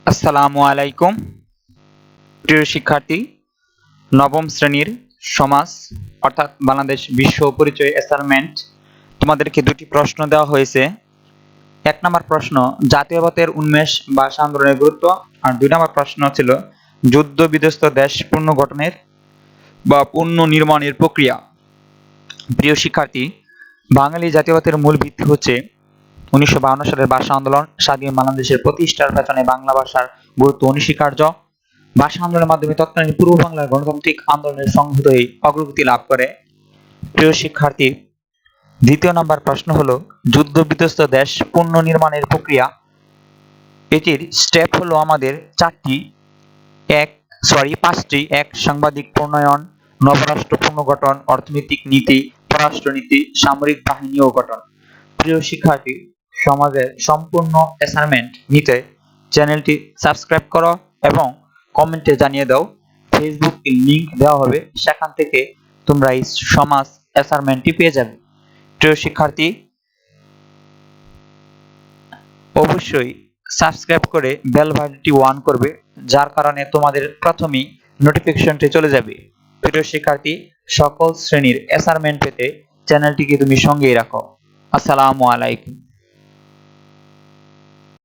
আসসালামু আলাইকুম প্রিয় শিক্ষার্থী, নবম শ্রেণীর সমাজ অর্থাৎ বাংলাদেশ বিশ্ব পরিচয় অ্যাসাইনমেন্ট তোমাদেরকে দুটি প্রশ্ন দেওয়া হয়েছে। ১ নম্বর প্রশ্ন, জাতীয়তাবাদের উন্মেষ বা আন্দোলনের গুরুত্ব, আর ২ নম্বর প্রশ্ন ছিল যুদ্ধ বিধ্বস্ত দেশ পুনর্গঠনের বা পুনর্নির্মাণের প্রক্রিয়া। প্রিয় শিক্ষার্থী, বাঙালি জাতীয়তাবাদের মূল ভিত্তি হচ্ছে ১৯৫২ সালের ভাষা আন্দোলন। স্বাধীন বাংলাদেশের প্রতিষ্ঠার পেছনে বাংলা ভাষার গুরুত্ব অনস্বীকার্য। ভাষা আন্দোলনের মাধ্যমে তৎকালীন পূর্ব বাংলার গণতান্ত্রিক আন্দোলনের সংহত হয়ে অগ্রগতি লাভ করে। প্রিয় শিক্ষার্থী, ২য় নম্বর প্রশ্ন হলো যুদ্ধ বিধ্বস্ত দেশ পুনর্নির্মাণের প্রক্রিয়া। এটির স্টেপ হলো আমাদের পাঁচটি। ১ সাংবিধানিক প্রণয়ন, নবরাষ্ট্র পুনর্গঠন, অর্থনৈতিক নীতি, পররাষ্ট্রনীতি, সামরিক বাহিনী ও গঠন। প্রিয় শিক্ষার্থী, সমাজের সম্পূর্ণ অ্যাসাইনমেন্ট নিতে চ্যানেলটি সাবস্ক্রাইব করো এবং কমেন্টে জানিয়ে দাও। ফেসবুক লিংক দেওয়া হবে, সেখান থেকে তোমরা এই সমাজ অ্যাসাইনমেন্টটি পেয়ে যাবে। প্রিয় শিক্ষার্থী, অবশ্যই সাবস্ক্রাইব করে বেল বাটনটি অন করবে, যার কারণে তোমাদের প্রথমেই নোটিফিকেশনটি চলে যাবে। প্রিয় শিক্ষার্থী, সকল শ্রেণীর অ্যাসাইনমেন্ট পেতে চ্যানেলটিকে তুমি সঙ্গেই রাখো। আসসালামু আলাইকুম।